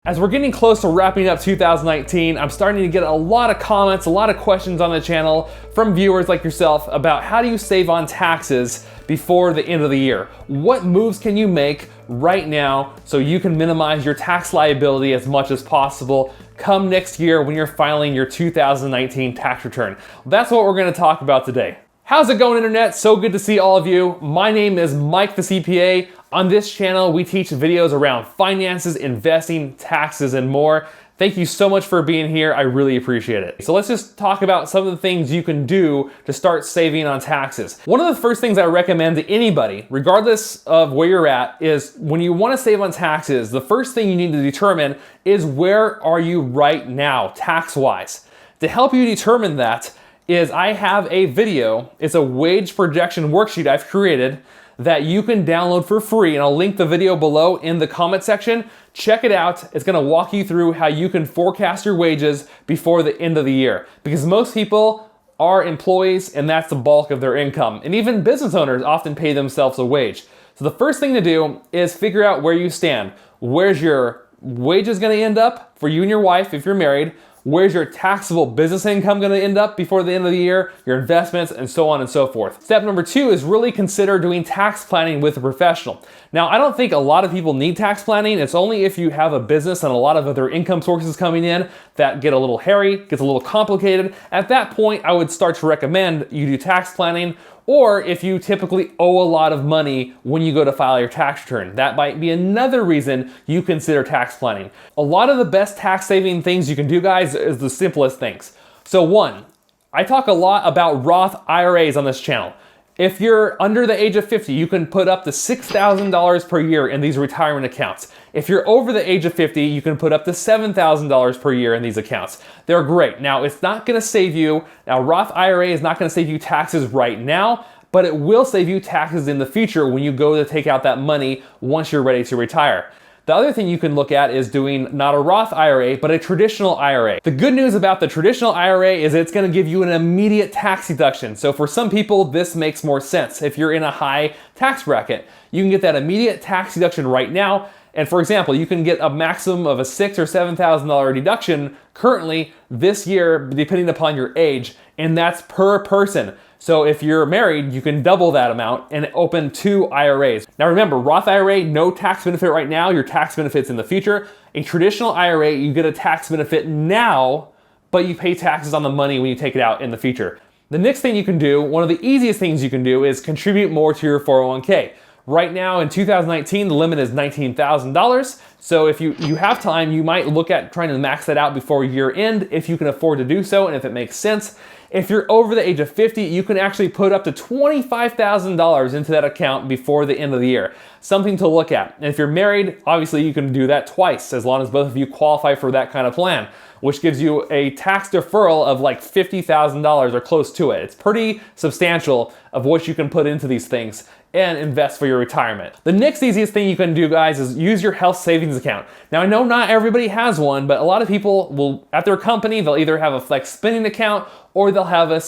As we're getting close to wrapping up 2019, I'm starting to get a lot of comments, a lot of questions on the channel from viewers like yourself about how do you save on taxes before the end of the year? What moves can you make right now so you can minimize your tax liability as much as possible come next year when you're filing your 2019 tax return? That's what we're gonna talk about today. How's it going, internet? So good to see all of you. My name is Mike the CPA. On this channel, we teach videos around finances, investing, taxes, and more. Thank you so much for being here. I really appreciate it. So let's just talk about some of the things you can do to start saving on taxes. One of the first things I recommend to anybody, regardless of where you're at, is when you want to save on taxes, the first thing you need to determine is where are you right now, tax-wise. To help you determine that is I have a video. It's a wage projection worksheet I've created that you can download for free, and I'll link the video below in the comment section. Check it out. It's gonna walk you through how you can forecast your wages before the end of the year, because most people are employees and that's the bulk of their income. And even business owners often pay themselves a wage. So the first thing to do is figure out where you stand. Where's your wages gonna end up for you and your wife if you're married? Where's your taxable business income going to end up before the end of the year, your investments, and so on and so forth. Step number 2 is really consider doing tax planning with a professional. Now, I don't think a lot of people need tax planning. It's only if you have a business and a lot of other income sources coming in that get a little hairy, gets a little complicated. At that point, I would start to recommend you do tax planning, or if you typically owe a lot of money when you go to file your tax return. That might be another reason you consider tax planning. A lot of the best tax saving things you can do, guys, is the simplest things. So one, I talk a lot about Roth IRAs on this channel. If you're under the age of 50, you can put up to $6,000 per year in these retirement accounts. If you're over the age of 50, you can put up to $7,000 per year in these accounts. They're great. Now, it's not gonna save you, now Roth IRA is not gonna save you taxes right now, but it will save you taxes in the future when you go to take out that money once you're ready to retire. The other thing you can look at is doing not a Roth IRA, but a traditional IRA. The good news about the traditional IRA is it's gonna give you an immediate tax deduction. So for some people, this makes more sense. If you're in a high tax bracket, you can get that immediate tax deduction right now. And for example, you can get a maximum of a $6,000 or $7,000 deduction currently this year, depending upon your age, and that's per person. So if you're married, you can double that amount and open 2 IRAs. Now remember, Roth IRA, no tax benefit right now, your tax benefit's in the future. A traditional IRA, you get a tax benefit now, but you pay taxes on the money when you take it out in the future. The next thing you can do, one of the easiest things you can do, is contribute more to your 401k. Right now in 2019, the limit is $19,000. So if you have time, you might look at trying to max that out before year end if you can afford to do so and if it makes sense. If you're over the age of 50, you can actually put up to $25,000 into that account before the end of the year. Something to look at. And if you're married, obviously you can do that twice as long as both of you qualify for that kind of plan, which gives you a tax deferral of like $50,000 or close to it. It's pretty substantial of what you can put into these things and invest for your retirement. The next easiest thing you can do, guys, is use your health savings account. Now, I know not everybody has one, but a lot of people will, at their company, they'll either have a flex spending account or they'll have a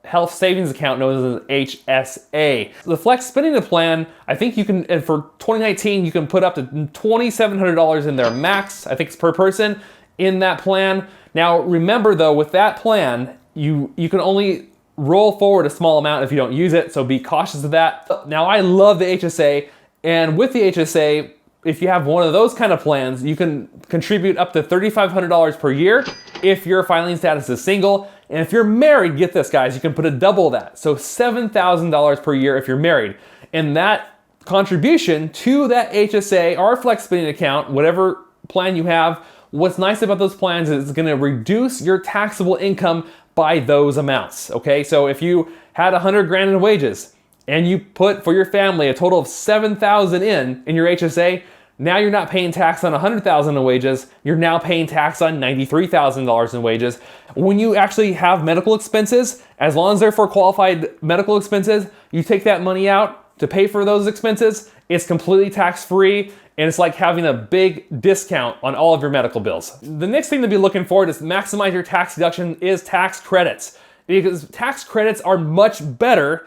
health savings account known as an HSA. The flex spending plan, I think you can, and for 2019, you can put up to $2,700 in there max, I think it's per person, in that plan. Now, remember though, with that plan, you can only roll forward a small amount if you don't use it, so be cautious of that. Now, I love the HSA, and with the HSA, if you have one of those kind of plans, you can contribute up to $3,500 per year if your filing status is single. And if you're married, get this, guys, you can put a double that. So $7,000 per year if you're married. And that contribution to that HSA or flex spending account, whatever plan you have, what's nice about those plans is it's gonna reduce your taxable income by those amounts, okay? So if you had 100 grand in wages and you put for your family a total of 7,000 in your HSA, now you're not paying tax on 100,000 in wages, you're now paying tax on $93,000 in wages. When you actually have medical expenses, as long as they're for qualified medical expenses, you take that money out to pay for those expenses, it's completely tax-free, and it's like having a big discount on all of your medical bills. The next thing to be looking for to maximize your tax deduction is tax credits. Because tax credits are much better,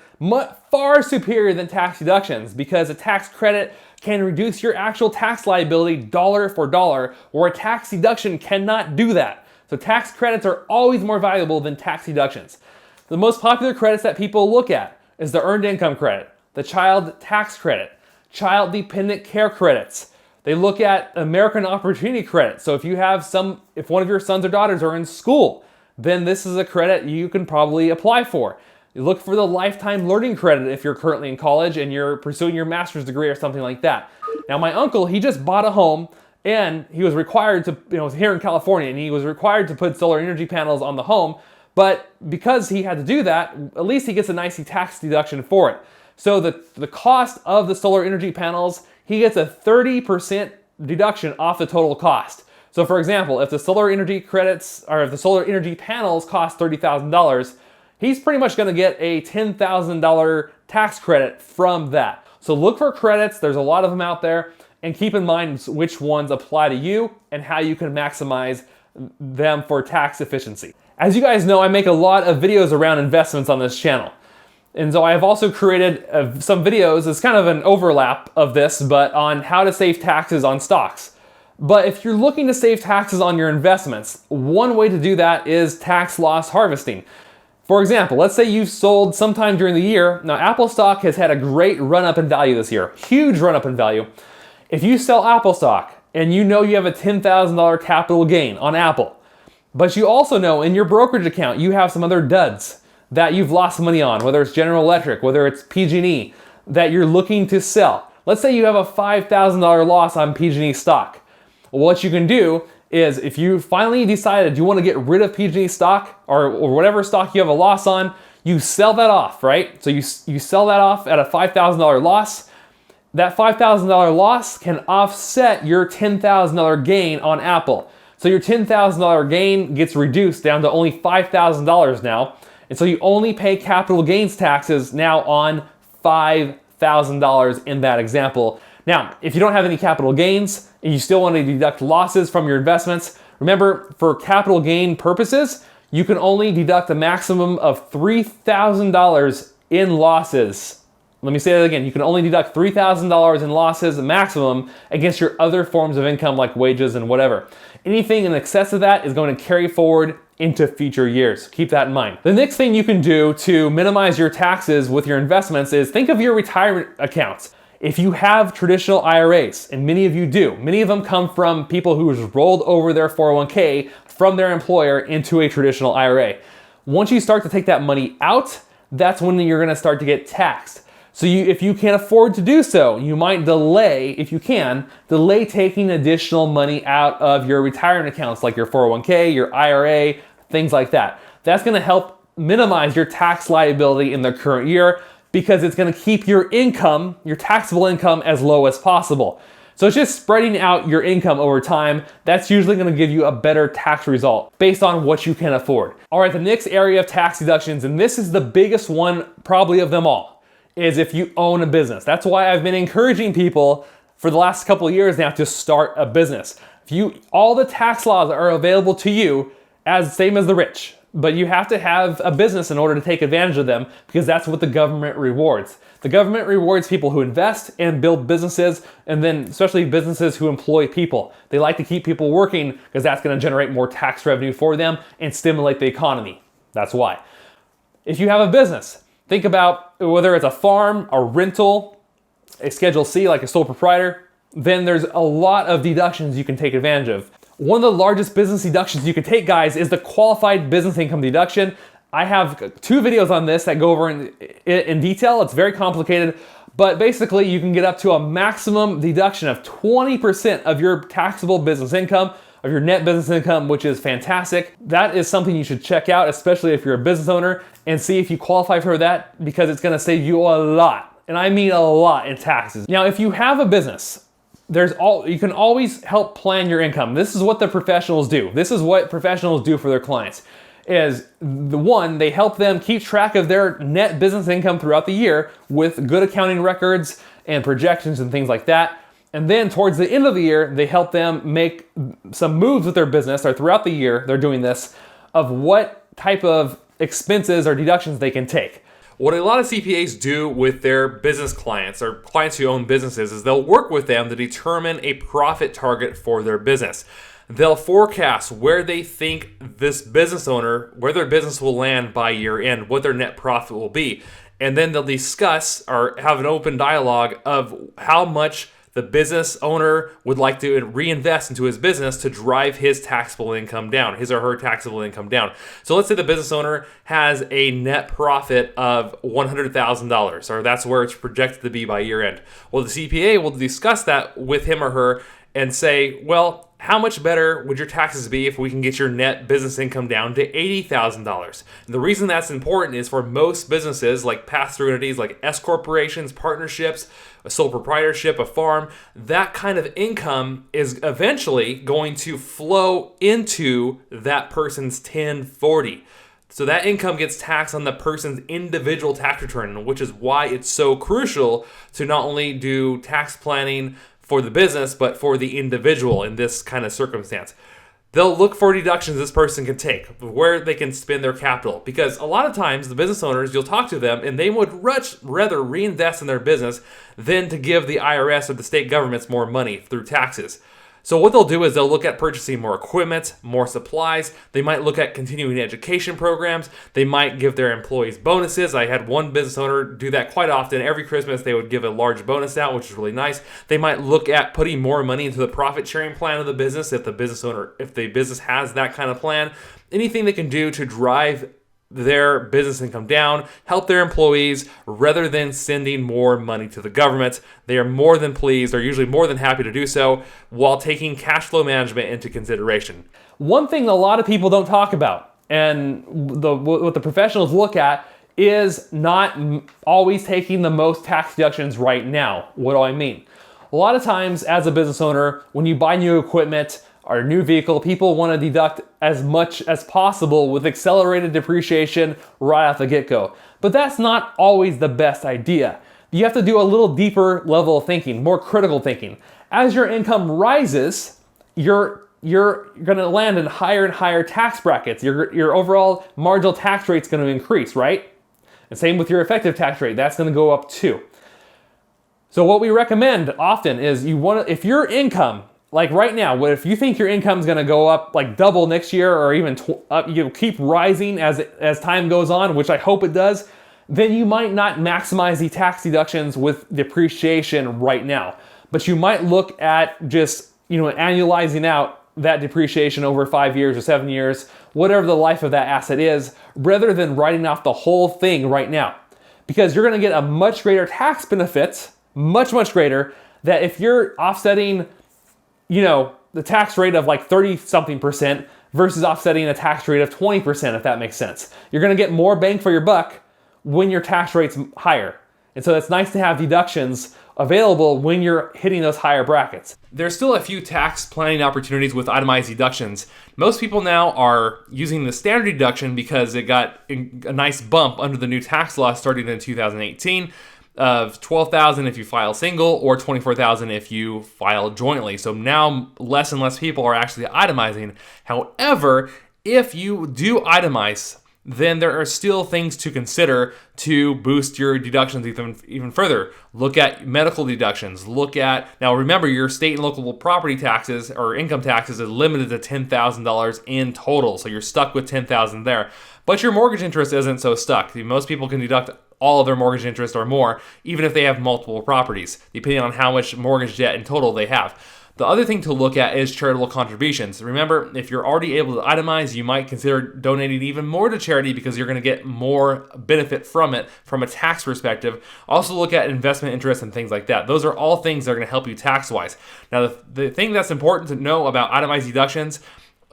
far superior than tax deductions, because a tax credit can reduce your actual tax liability dollar for dollar, where a tax deduction cannot do that. So tax credits are always more valuable than tax deductions. The most popular credits that people look at is the earned income credit, the child tax credit, child dependent care credits. They look at American Opportunity Credit. So if one of your sons or daughters are in school, then this is a credit you can probably apply for. You look for the lifetime learning credit if you're currently in college and you're pursuing your master's degree or something like that. Now my uncle, he just bought a home and he was required to, here in California, and he was required to put solar energy panels on the home. But because he had to do that, at least he gets a nice tax deduction for it. So the cost of the solar energy panels, he gets a 30% deduction off the total cost. So for example, if the solar energy credits, or if the solar energy panels cost $30,000, he's pretty much gonna get a $10,000 tax credit from that. So look for credits, there's a lot of them out there, and keep in mind which ones apply to you and how you can maximize them for tax efficiency. As you guys know, I make a lot of videos around investments on this channel. And so I have also created some videos, it's kind of an overlap of this, but on how to save taxes on stocks. But if you're looking to save taxes on your investments, one way to do that is tax loss harvesting. For example, let's say you sold sometime during the year. Now Apple stock has had a great run up in value this year, huge run up in value. If you sell Apple stock and you know you have a $10,000 capital gain on Apple, but you also know in your brokerage account you have some other duds that you've lost money on, whether it's General Electric, whether it's PG&E, that you're looking to sell. Let's say you have a $5,000 loss on PG&E stock. Well, what you can do is if you finally decided you want to get rid of PG&E stock or whatever stock you have a loss on, you sell that off, right? So you sell that off at a $5,000 loss. That $5,000 loss can offset your $10,000 gain on Apple. So your $10,000 gain gets reduced down to only $5,000 now. And so you only pay capital gains taxes now on $5,000 in that example. Now, if you don't have any capital gains and you still want to deduct losses from your investments, remember for capital gain purposes, you can only deduct a maximum of $3,000 in losses. Let me say that again. You can only deduct $3,000 in losses maximum against your other forms of income like wages and whatever. Anything in excess of that is going to carry forward into future years. Keep that in mind. The next thing you can do to minimize your taxes with your investments is think of your retirement accounts. If you have traditional IRAs, and many of you do, many of them come from people who have rolled over their 401k from their employer into a traditional IRA. Once you start to take that money out, that's when you're gonna start to get taxed. So if you can't afford to do so, you might delay, if you can, delay taking additional money out of your retirement accounts like your 401k, your IRA, things like that. That's gonna help minimize your tax liability in the current year because it's gonna keep your income, your taxable income, as low as possible. So it's just spreading out your income over time. That's usually gonna give you a better tax result based on what you can afford. All right, the next area of tax deductions, and this is the biggest one probably of them all, is if you own a business. That's why I've been encouraging people for the last couple of years now to start a business. All the tax laws are available to you same as the rich, but you have to have a business in order to take advantage of them because that's what the government rewards. The government rewards people who invest and build businesses, and then especially businesses who employ people. They like to keep people working because that's gonna generate more tax revenue for them and stimulate the economy. That's why. If you have a business, think about whether it's a farm, a rental, a Schedule C like a sole proprietor, then there's a lot of deductions you can take advantage of. One of the largest business deductions you can take, guys, is the qualified business income deduction. I have 2 videos on this that go over in detail. It's very complicated, but basically you can get up to a maximum deduction of 20% of your taxable business income, of your net business income, which is fantastic. That is something you should check out, especially if you're a business owner, and see if you qualify for that because it's gonna save you a lot, and I mean a lot, in taxes. Now, if you have a business, you can always help plan your income. This is what the professionals do. This is what professionals do for their clients. They help them keep track of their net business income throughout the year with good accounting records and projections and things like that. And then towards the end of the year, they help them make some moves with their business, or throughout the year, they're doing this, of what type of expenses or deductions they can take. What a lot of CPAs do with their business clients or clients who own businesses is they'll work with them to determine a profit target for their business. They'll forecast where they think this business owner, where their business will land by year end, what their net profit will be. And then they'll discuss or have an open dialogue of how much the business owner would like to reinvest into his business to drive his taxable income down, his or her taxable income down. So let's say the business owner has a net profit of $100,000, or that's where it's projected to be by year end. Well, the CPA will discuss that with him or her and say, well, how much better would your taxes be if we can get your net business income down to $80,000? The reason that's important is for most businesses, like pass-through entities, like S corporations, partnerships, a sole proprietorship, a farm, that kind of income is eventually going to flow into that person's 1040. So that income gets taxed on the person's individual tax return, which is why it's so crucial to not only do tax planning for the business, but for the individual in this kind of circumstance. They'll look for deductions this person can take, where they can spend their capital. Because a lot of times, the business owners, you'll talk to them, and they would much rather reinvest in their business than to give the IRS or the state governments more money through taxes. So what they'll do is they'll look at purchasing more equipment, more supplies. They might look at continuing education programs. They might give their employees bonuses. I had one business owner do that quite often. Every Christmas, they would give a large bonus out, which is really nice. They might look at putting more money into the profit sharing plan of the business if the business has that kind of plan. Anything they can do to drive their business income down, help their employees, rather than sending more money to the government. They are more than pleased, or usually more than happy to do so, while taking cash flow management into consideration. One thing a lot of people don't talk about, and what the professionals look at, is not always taking the most tax deductions right now. What do I mean? A lot of times, as a business owner, when you buy new equipment, our new vehicle, people want to deduct as much as possible with accelerated depreciation right off the get-go. But that's not always the best idea. You have to do a little deeper level of thinking, more critical thinking. As your income rises, you're going to land in higher and higher tax brackets. Your overall marginal tax rate's going to increase, right? And same with your effective tax rate. That's going to go up too. So what we recommend often is if your income, like right now, if you think your income is going to go up like double next year, or even keep rising as time goes on, which I hope it does, then you might not maximize the tax deductions with depreciation right now. But you might look at just annualizing out that depreciation over 5 years or 7 years, whatever the life of that asset is, rather than writing off the whole thing right now. Because you're going to get a much greater tax benefit, much greater, that if you're offsetting the tax rate of like 30-something% versus offsetting a tax rate of 20%, if that makes sense. You're going to get more bang for your buck when your tax rate's higher. And so it's nice to have deductions available when you're hitting those higher brackets. There's still a few tax planning opportunities with itemized deductions. Most people now are using the standard deduction because it got a nice bump under the new tax law starting in 2018. Of $12,000 if you file single, or $24,000 if you file jointly. So now less and less people are actually itemizing. However, if you do itemize, then there are still things to consider to boost your deductions even further. Look at medical deductions. Now remember, your state and local property taxes or income taxes is limited to $10,000 in total. So you're stuck with $10,000 there. But your mortgage interest isn't so stuck. Most people can deduct all of their mortgage interest or more, even if they have multiple properties, depending on how much mortgage debt in total they have. The other thing to look at is charitable contributions. Remember, if you're already able to itemize, you might consider donating even more to charity because you're going to get more benefit from it from a tax perspective. Also look at investment interest and things like that. Those are all things that are going to help you tax-wise. Now, the thing that's important to know about itemized deductions,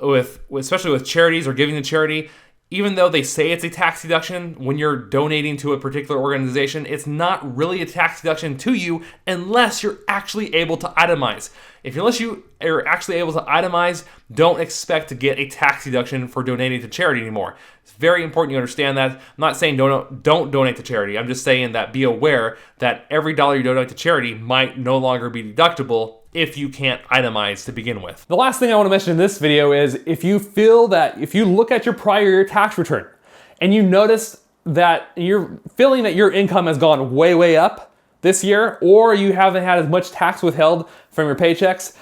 especially with charities or giving to charity, even though they say it's a tax deduction, when you're donating to a particular organization, it's not really a tax deduction to you unless you're actually able to itemize. Unless you are actually able to itemize, don't expect to get a tax deduction for donating to charity anymore. It's very important you understand that. I'm not saying don't donate to charity. I'm just saying that be aware that every dollar you donate to charity might no longer be deductible if you can't itemize to begin with. The last thing I want to mention in this video is if you look at your prior year tax return and you notice that you're feeling that your income has gone way, way up this year, or you haven't had as much tax withheld from your paychecks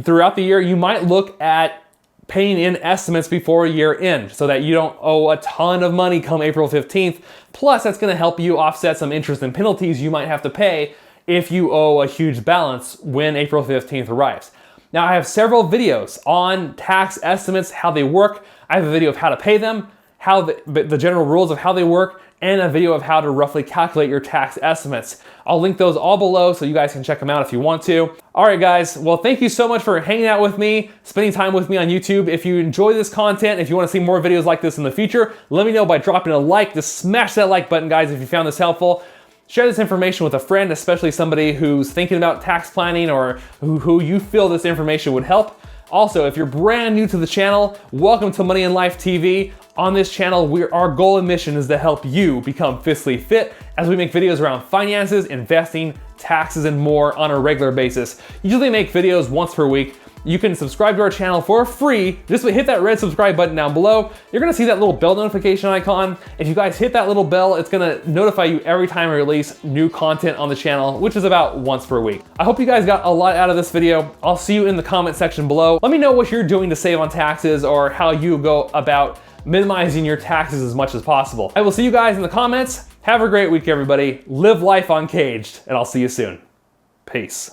throughout the year, you might look at paying in estimates before year end so that you don't owe a ton of money come April 15th. Plus, that's gonna help you offset some interest and penalties you might have to pay if you owe a huge balance when April 15th arrives. Now, I have several videos on tax estimates, how they work. I have a video of how to pay them, how the general rules of how they work, and a video of how to roughly calculate your tax estimates. I'll link those all below so you guys can check them out if you want to. All right, guys, well, thank you so much for hanging out with me, spending time with me on YouTube. If you enjoy this content, if you want to see more videos like this in the future, let me know by dropping a like. Just smash that like button, guys, if you found this helpful. Share this information with a friend, especially somebody who's thinking about tax planning or who you feel this information would help. Also, if you're brand new to the channel, welcome to Money and Life TV. On this channel, our goal and mission is to help you become fiscally fit as we make videos around finances, investing, taxes, and more on a regular basis. Usually make videos once per week. You can subscribe to our channel for free. Just hit that red subscribe button down below. You're gonna see that little bell notification icon. If you guys hit that little bell, it's gonna notify you every time I release new content on the channel, which is about once per week. I hope you guys got a lot out of this video. I'll see you in the comment section below. Let me know what you're doing to save on taxes or how you go about minimizing your taxes as much as possible. I will see you guys in the comments. Have a great week, everybody. Live life uncaged, and I'll see you soon. Peace.